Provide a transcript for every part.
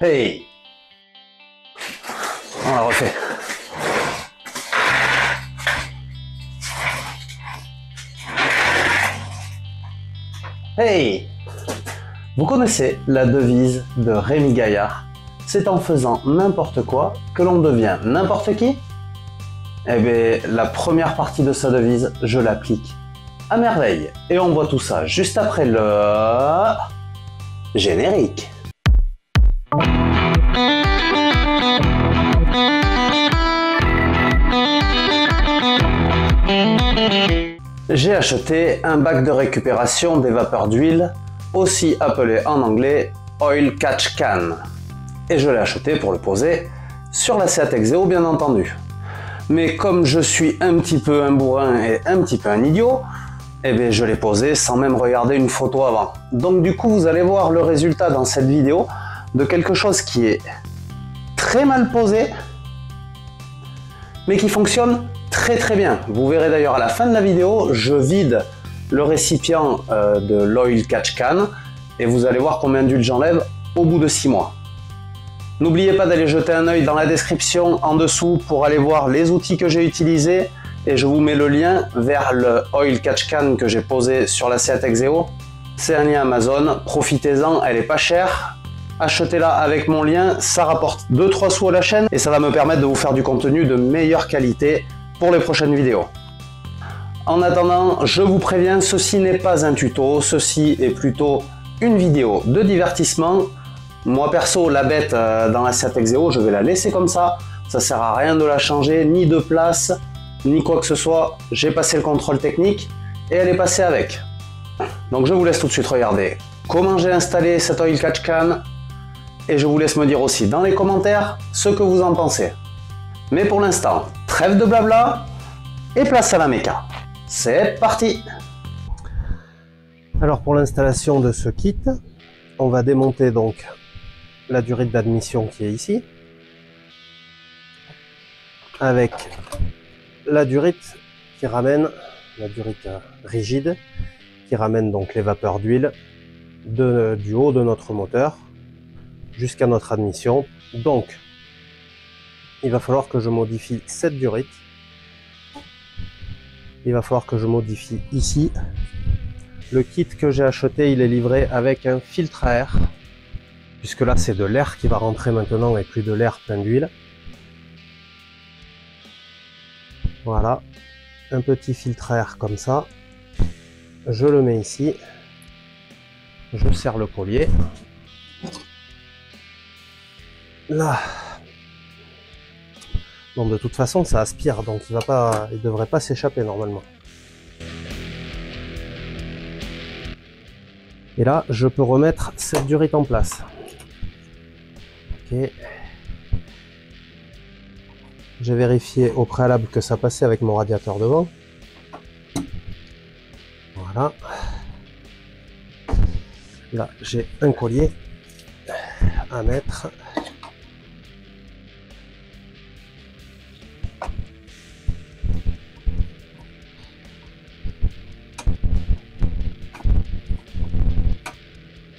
Hey! On la refait. Hey! Vous connaissez la devise de Rémi Gaillard? C'est en faisant n'importe quoi que l'on devient n'importe qui? Eh bien, la première partie de sa devise, je l'applique à merveille. Et on voit tout ça juste après le générique. J'ai acheté un bac de récupération des vapeurs d'huile, aussi appelé en anglais Oil Catch Can. Et je l'ai acheté pour le poser sur la Seat Exeo, bien entendu. Mais comme je suis un petit peu un bourrin et un petit peu un idiot, eh bien je l'ai posé sans même regarder une photo avant. Donc du coup, vous allez voir le résultat dans cette vidéo de quelque chose qui est très mal posé, mais qui fonctionne très bien. Vous verrez d'ailleurs à la fin de la vidéo, je vide le récipient de l'Oil Catch Can et vous allez voir combien d'huile j'enlève au bout de 6 mois. N'oubliez pas d'aller jeter un œil dans la description en dessous pour aller voir les outils que j'ai utilisés et je vous mets le lien vers le Oil Catch Can que j'ai posé sur la Seat Exeo. C'est un lien Amazon, profitez-en, elle est pas chère. Achetez-la avec mon lien, ça rapporte 2-3 sous à la chaîne et ça va me permettre de vous faire du contenu de meilleure qualité pour les prochaines vidéos. En attendant, je vous préviens, ceci n'est pas un tuto, ceci est plutôt une vidéo de divertissement. Moi perso, la bête dans la Seat Exeo, je vais la laisser comme ça. Ça sert à rien de la changer, ni de place, ni quoi que ce soit. J'ai passé le contrôle technique et elle est passée avec. Donc je vous laisse tout de suite regarder comment j'ai installé cet Oil Catch Can et je vous laisse me dire aussi dans les commentaires ce que vous en pensez. Mais pour l'instant, trêve de blabla et place à la méca. C'est parti! Alors pour l'installation de ce kit, on va démonter donc la durite d'admission qui est ici, avec la durite qui ramène, la durite rigide, qui ramène donc les vapeurs d'huile du haut de notre moteur jusqu'à notre admission. Donc, il va falloir que je modifie cette durite. Il va falloir que je modifie ici. Le kit que j'ai acheté, il est livré avec un filtre à air, puisque là c'est de l'air qui va rentrer maintenant et plus de l'air plein d'huile. Voilà, un petit filtre à air comme ça. Je le mets ici. Je serre le collier. Là. Bon, de toute façon ça aspire, donc il ne devrait pas s'échapper normalement. Et là, je peux remettre cette durite en place. Ok. J'ai vérifié au préalable que ça passait avec mon radiateur devant. Voilà. Là, j'ai un collier à mettre.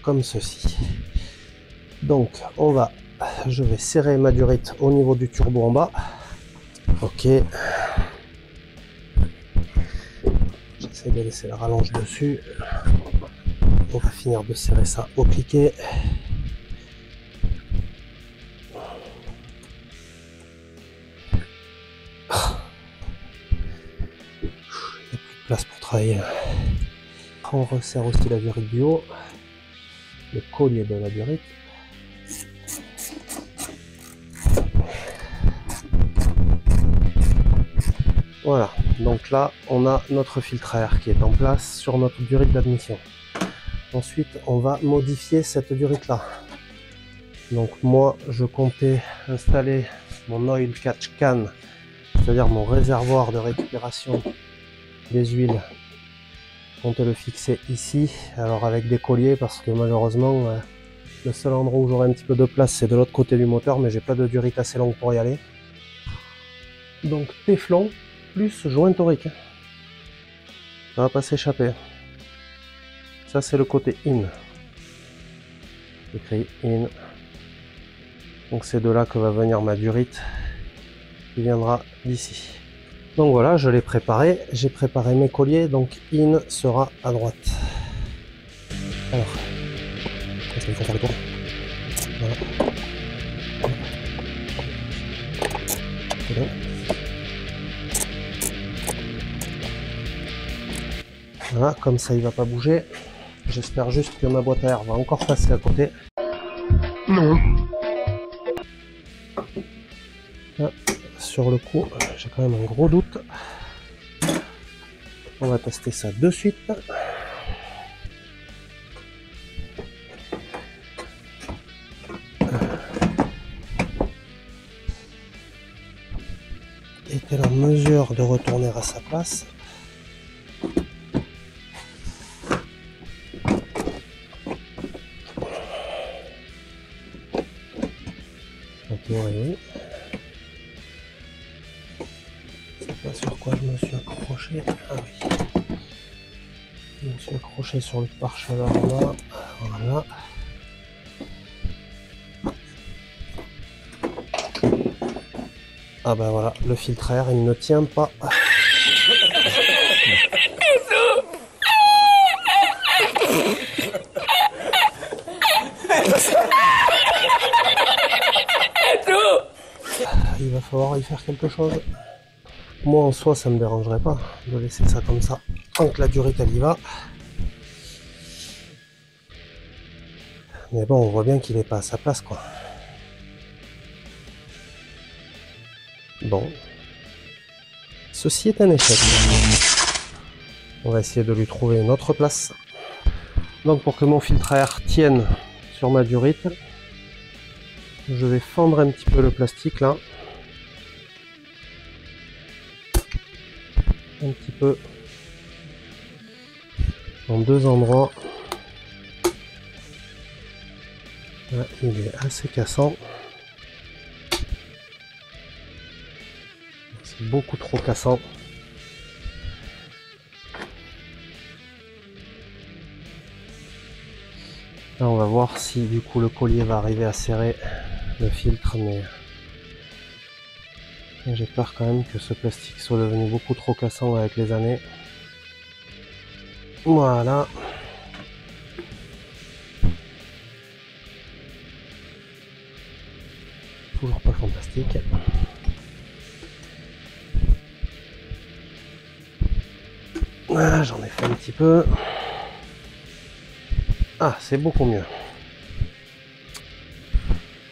Comme ceci. Donc je vais serrer ma durite au niveau du turbo en bas. Ok. J'essaie de laisser la rallonge dessus. On va finir de serrer ça au cliquet. Il n'y a plus de place pour travailler. On resserre aussi la durite du haut. Le collier de la durite. Voilà, donc là on a notre filtre à air qui est en place sur notre durite d'admission. Ensuite on va modifier cette durite là. Donc moi je comptais installer mon Oil Catch Can, c'est-à-dire mon réservoir de récupération des huiles. Je comptais le fixer ici, alors avec des colliers parce que malheureusement le seul endroit où j'aurai un petit peu de place c'est de l'autre côté du moteur, mais j'ai pas de durite assez longue pour y aller. Donc téflon plus joint torique. Ça va pas s'échapper. Ça c'est le côté in. Écrit in. Donc c'est de là que va venir ma durite qui viendra d'ici. Donc voilà, je l'ai préparé. J'ai préparé mes colliers, donc in sera à droite. Alors, est-ce qu'il faut faire le tour? Voilà. C'est bon. Voilà, comme ça il va pas bouger. J'espère juste que ma boîte à air va encore passer à côté. Non. Là, sur le coup, j'ai quand même un gros doute. On va tester ça de suite. Est-elle en mesure de retourner à sa place? En théorie, oui. Je sais pas sur quoi je me suis accroché. Ah oui. Je me suis accroché sur le pare-chaleur là. Voilà. Ah ben voilà, le filtre à air il ne tient pas. Il va falloir y faire quelque chose. Moi en soi ça me dérangerait pas de laisser ça comme ça tant que la durite elle y va. Mais bon, on voit bien qu'il n'est pas à sa place quoi. Bon. Ceci est un échec. On va essayer de lui trouver une autre place. Donc pour que mon filtre à air tienne sur ma durite, je vais fendre un petit peu le plastique là. Un petit peu. En deux endroits. Là, il est assez cassant. C'est beaucoup trop cassant. Là, on va voir si du coup le collier va arriver à serrer le filtre, mais j'ai peur quand même que ce plastique soit devenu beaucoup trop cassant avec les années. Voilà. Toujours pas fantastique. Voilà, j'en ai fait un petit peu. Ah, c'est beaucoup mieux.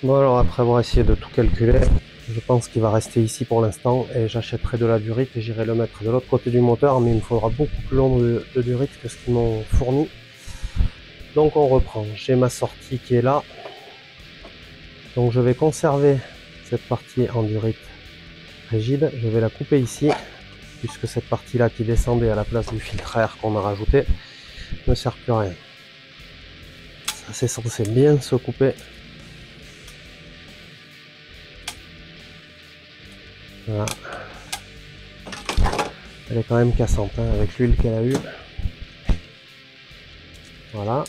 Bon alors, après avoir essayé de tout calculer, je pense qu'il va rester ici pour l'instant et j'achèterai de la durite et j'irai le mettre de l'autre côté du moteur, mais il me faudra beaucoup plus long de durite que ce qu'ils m'ont fourni. Donc on reprend. J'ai ma sortie qui est là. Donc je vais conserver cette partie en durite rigide. Je vais la couper ici, puisque cette partie-là qui descendait à la place du filtre à air qu'on a rajouté ne sert plus à rien. Ça c'est censé bien se couper. Voilà. Elle est quand même cassante hein, avec l'huile qu'elle a eue. Voilà.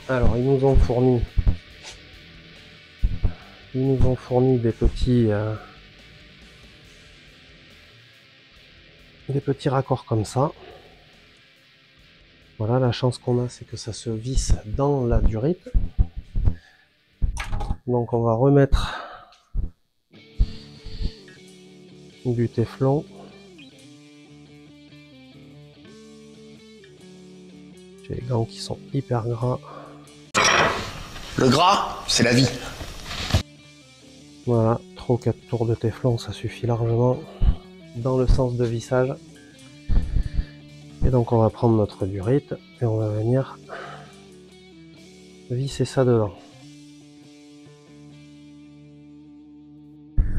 Alors ils nous ont fourni des petits raccords comme ça. Voilà, la chance qu'on a, c'est que ça se visse dans la durite. Donc on va remettre du téflon. J'ai les gants qui sont hyper gras. Le gras, c'est la vie. Voilà, 3 ou 4 tours de téflon, ça suffit largement dans le sens de vissage. Et donc on va prendre notre durite et on va venir visser ça dedans.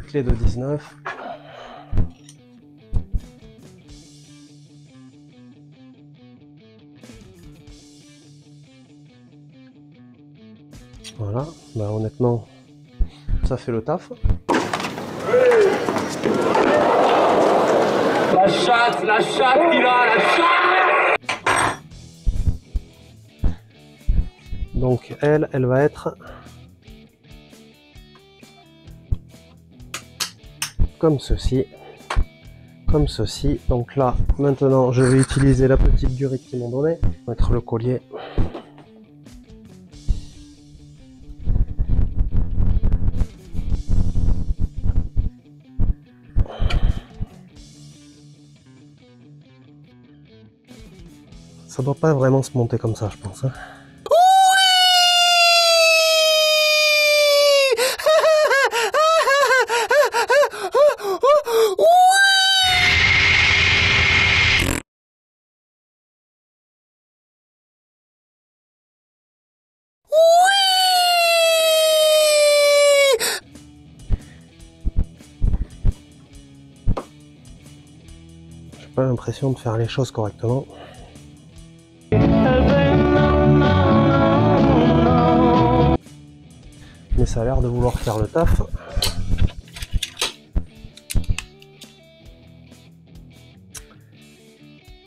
Clé de 19. Voilà, bah honnêtement, ça fait le taf. La chatte, il a la chatte. Donc elle va être comme ceci. Comme ceci. Donc là, maintenant, je vais utiliser la petite durite qu'ils m'ont donnée. Mettre le collier. Ça doit pas vraiment se monter comme ça, je pense. Hein. J'ai pas l'impression de faire les choses correctement. Mais ça a l'air de vouloir faire le taf.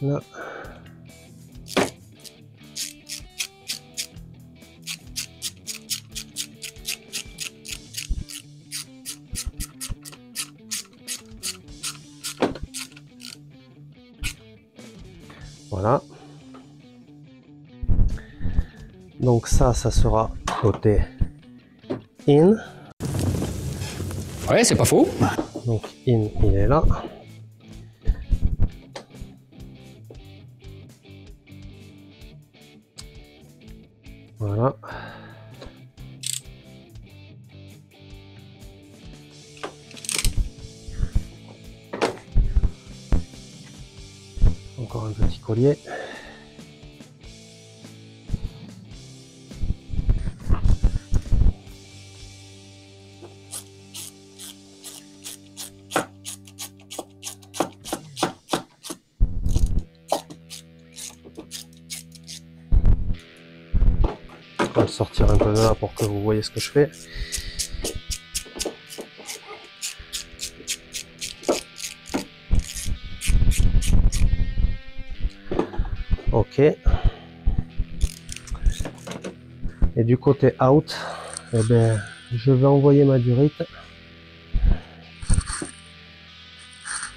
Là. Voilà. Donc ça sera côté in. Ouais, c'est pas faux. Donc in, il est là. Voilà. Encore un petit collier. Je vais le sortir un peu de là pour que vous voyez ce que je fais. Ok. Et du côté out, eh ben, je vais envoyer ma durite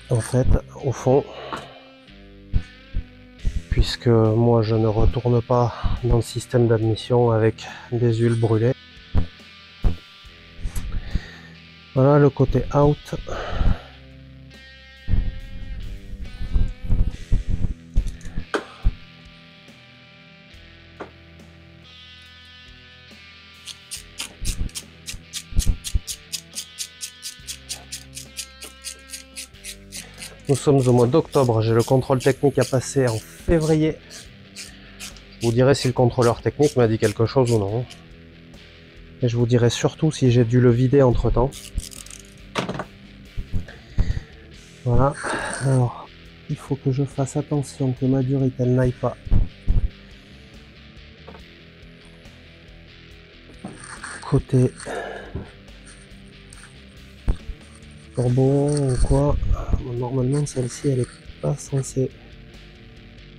en fait au fond, puisque moi je ne retourne pas dans le système d'admission avec des huiles brûlées. Voilà le côté out. Nous sommes au mois d'octobre, j'ai le contrôle technique à passer en février. Je vous dirai si le contrôleur technique m'a dit quelque chose ou non. Et je vous dirai surtout si j'ai dû le vider entre temps. Voilà. Alors, il faut que je fasse attention que ma durite elle n'aille pas côté turbo ou quoi. Normalement celle-ci elle est pas censée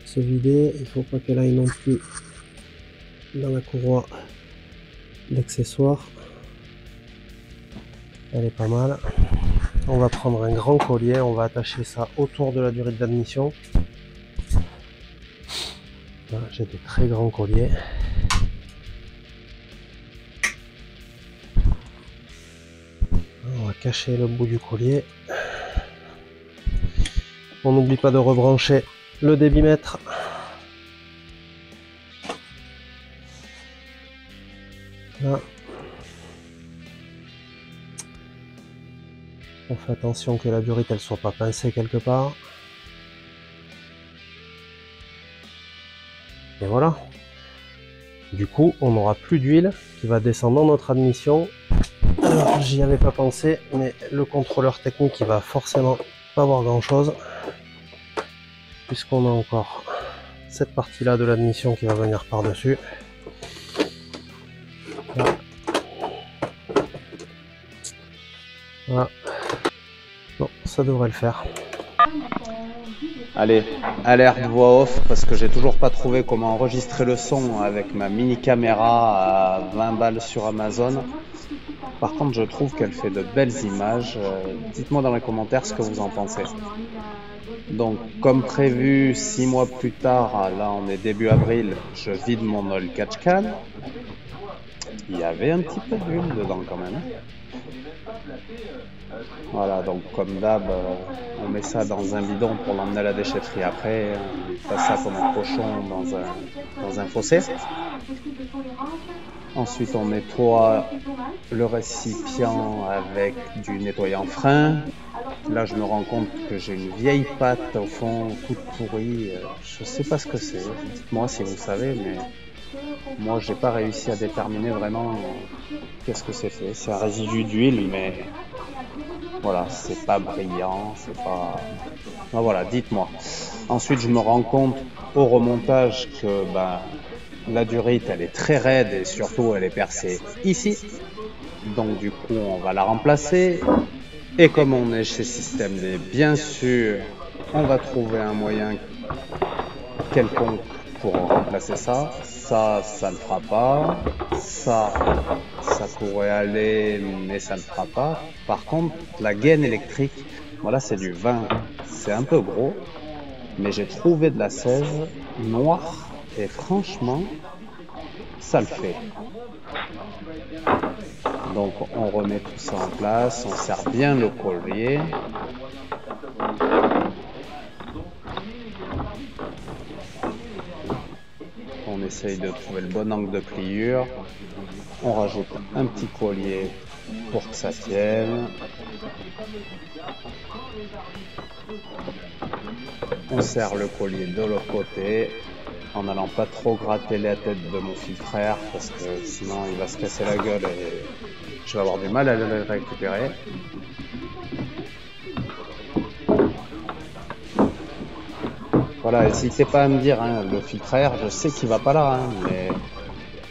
se vider, il faut pas qu'elle aille non plus dans la courroie d'accessoires. Elle est pas mal. On va prendre un grand collier, on va attacher ça autour de la durite d'admission. J'ai des très grands colliers. On va cacher le bout du collier. On n'oublie pas de rebrancher le débitmètre. Là. On fait attention que la durite elle soit pas pincée quelque part. Et voilà. Du coup, on n'aura plus d'huile qui va descendre dans notre admission. Alors, j'y avais pas pensé, mais le contrôleur technique il va forcément pas voir grand chose, puisqu'on a encore cette partie là de l'admission qui va venir par dessus. Voilà. Bon, ça devrait le faire. Allez, alerte voix off parce que j'ai toujours pas trouvé comment enregistrer le son avec ma mini caméra à 20 balles sur Amazon. Par contre, je trouve qu'elle fait de belles images. Dites-moi dans les commentaires ce que vous en pensez. Donc, comme prévu, 6 mois plus tard, là on est début avril, je vide mon oil catch can. Il y avait un petit peu d'huile dedans quand même. Voilà, donc comme d'hab, on met ça dans un bidon pour l'emmener à la déchetterie après. On passe ça comme un cochon dans un fossé. Ensuite, on nettoie le récipient avec du nettoyant frein. Là, je me rends compte que j'ai une vieille pâte au fond, toute pourrie. Je sais pas ce que c'est. Dites-moi si vous savez, mais moi, j'ai pas réussi à déterminer vraiment qu'est-ce que c'était. C'est un résidu d'huile, mais voilà, c'est pas brillant, c'est pas. Ben voilà, dites-moi. Ensuite, je me rends compte au remontage que la durite, elle est très raide et surtout, elle est percée ici. Donc, du coup, on va la remplacer. Et comme on est chez Système D, bien sûr, on va trouver un moyen quelconque pour remplacer ça. Ça ne fera pas. Ça pourrait aller, mais ça ne fera pas. Par contre, la gaine électrique, voilà, c'est du 20. C'est un peu gros, mais j'ai trouvé de la 16 noire et franchement, ça le fait. Donc on remet tout ça en place, on serre bien le collier. On essaye de trouver le bon angle de pliure. On rajoute un petit collier pour que ça tienne. On serre le collier de l'autre côté en n'allant pas trop gratter la tête de mon filtreur parce que sinon il va se casser la gueule et je vais avoir du mal à le récupérer. Voilà, n'hésitez pas à me dire, hein, le filtreur, je sais qu'il va pas là, hein, mais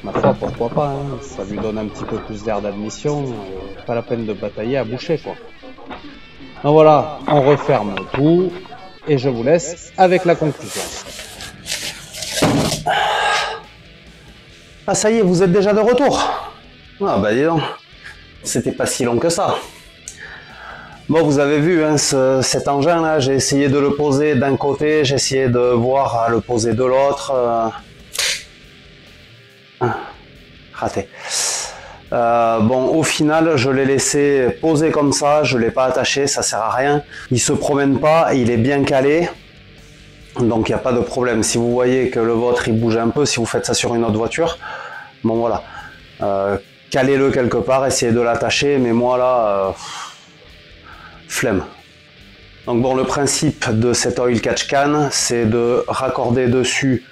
ma foi, pourquoi pas, hein, ça lui donne un petit peu plus d'air d'admission, pas la peine de batailler à boucher, quoi. Donc voilà, on referme tout et je vous laisse avec la conclusion. Ah ça y est, vous êtes déjà de retour. Ah bah dis donc, c'était pas si long que ça. Bon, vous avez vu hein, cet engin là, j'ai essayé de le poser d'un côté, j'ai essayé de voir à le poser de l'autre. Raté. Bon, au final, je l'ai laissé poser comme ça, je l'ai pas attaché, ça sert à rien. Il se promène pas, il est bien calé. Donc il n'y a pas de problème. Si vous voyez que le vôtre il bouge un peu, si vous faites ça sur une autre voiture, bon voilà, calez-le quelque part, essayez de l'attacher, mais moi là, flemme. Donc bon, le principe de cet oil catch can, c'est de raccorder dessus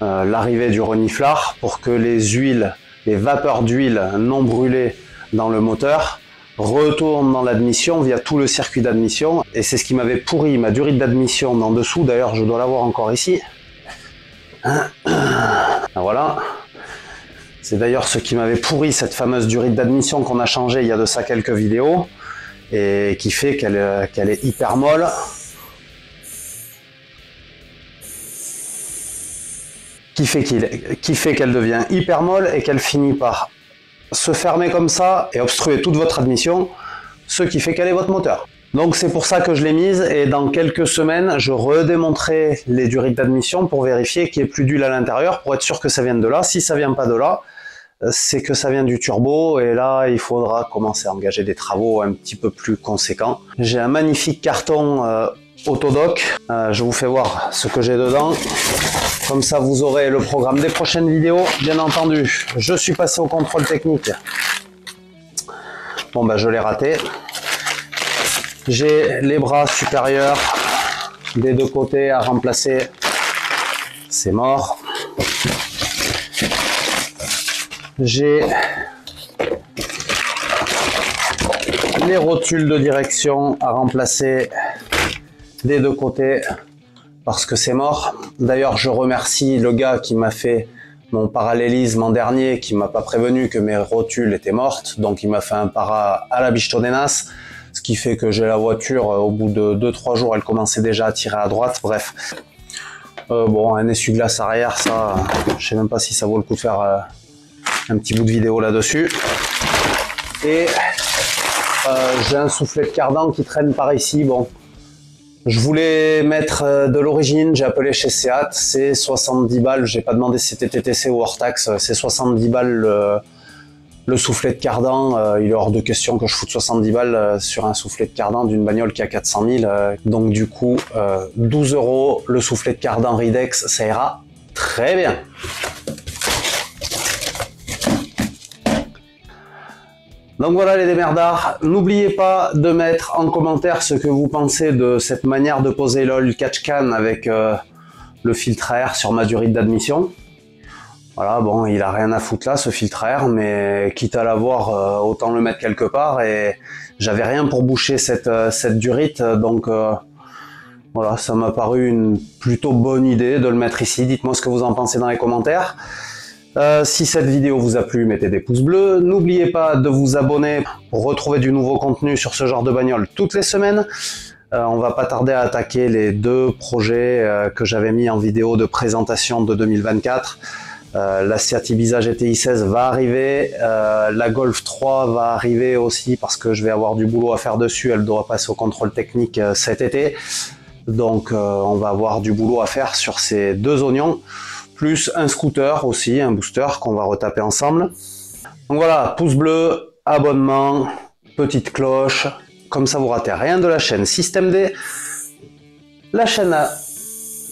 l'arrivée du reniflard pour que les vapeurs d'huile non brûlées dans le moteur retourne dans l'admission via tout le circuit d'admission, et c'est ce qui m'avait pourri ma durite d'admission d'en dessous. D'ailleurs, je dois l'avoir encore ici. Voilà. C'est d'ailleurs ce qui m'avait pourri cette fameuse durite d'admission qu'on a changée il y a de ça quelques vidéos, et qui fait qu'elle est hyper molle. Qui fait qu'elle devient hyper molle et qu'elle finit par se fermer comme ça et obstruer toute votre admission, ce qui fait caler votre moteur. Donc c'est pour ça que je l'ai mise, et dans quelques semaines je redémonterai les durites d'admission pour vérifier qu'il n'y ait plus d'huile à l'intérieur, pour être sûr que ça vienne de là. Si ça vient pas de là, c'est que ça vient du turbo, et là il faudra commencer à engager des travaux un petit peu plus conséquents. J'ai un magnifique carton Autodoc, je vous fais voir ce que j'ai dedans. Comme ça, vous aurez le programme des prochaines vidéos. Bien entendu, je suis passé au contrôle technique. Bon, bah, je l'ai raté. J'ai les bras supérieurs des deux côtés à remplacer. C'est mort. J'ai les rotules de direction à remplacer des deux côtés, parce que c'est mort. D'ailleurs, je remercie le gars qui m'a fait mon parallélisme en dernier, qui m'a pas prévenu que mes rotules étaient mortes, donc il m'a fait un para à la biche-todenas, ce qui fait que j'ai la voiture, au bout de 2-3 jours, elle commençait déjà à tirer à droite, bref. Bon, un essuie-glace arrière, ça, je sais même pas si ça vaut le coup de faire un petit bout de vidéo là-dessus. Et j'ai un soufflet de cardan qui traîne par ici. Bon, je voulais mettre de l'origine, j'ai appelé chez Seat, c'est 70 balles, j'ai pas demandé si c'était TTC ou hors taxe, c'est 70 balles le soufflet de cardan. Il est hors de question que je foute 70 balles sur un soufflet de cardan d'une bagnole qui a 400 000, donc du coup 12 € le soufflet de cardan Ridex, ça ira très bien. Donc voilà les démerdards, n'oubliez pas de mettre en commentaire ce que vous pensez de cette manière de poser l'oil catch can avec le filtre à air sur ma durite d'admission. Voilà, bon, il a rien à foutre là ce filtre à air, mais quitte à l'avoir, autant le mettre quelque part, et j'avais rien pour boucher cette durite, donc voilà, ça m'a paru une plutôt bonne idée de le mettre ici. Dites-moi ce que vous en pensez dans les commentaires. Si cette vidéo vous a plu, mettez des pouces bleus. N'oubliez pas de vous abonner pour retrouver du nouveau contenu sur ce genre de bagnole toutes les semaines. On va pas tarder à attaquer les 2 projets que j'avais mis en vidéo de présentation de 2024. La Seat Ibiza GTI 16 va arriver, la Golf 3 va arriver aussi parce que je vais avoir du boulot à faire dessus. Elle doit passer au contrôle technique cet été. Donc on va avoir du boulot à faire sur ces 2 oignons. Plus un scooter aussi, un booster qu'on va retaper ensemble. Donc voilà, pouce bleu, abonnement, petite cloche, comme ça vous ratez rien de la chaîne Système D. La chaîne a...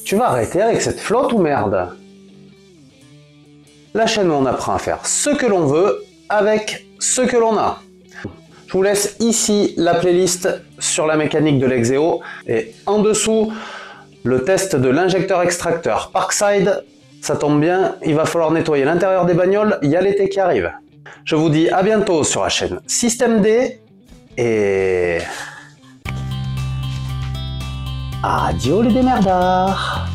Tu vas arrêter avec cette flotte ou merde? La chaîne où on apprend à faire ce que l'on veut avec ce que l'on a. Je vous laisse ici la playlist sur la mécanique de l'Exeo et en dessous le test de l'injecteur extracteur Parkside. Ça tombe bien, il va falloir nettoyer l'intérieur des bagnoles, il y a l'été qui arrive. Je vous dis à bientôt sur la chaîne Système D et... Adieu les démerdards.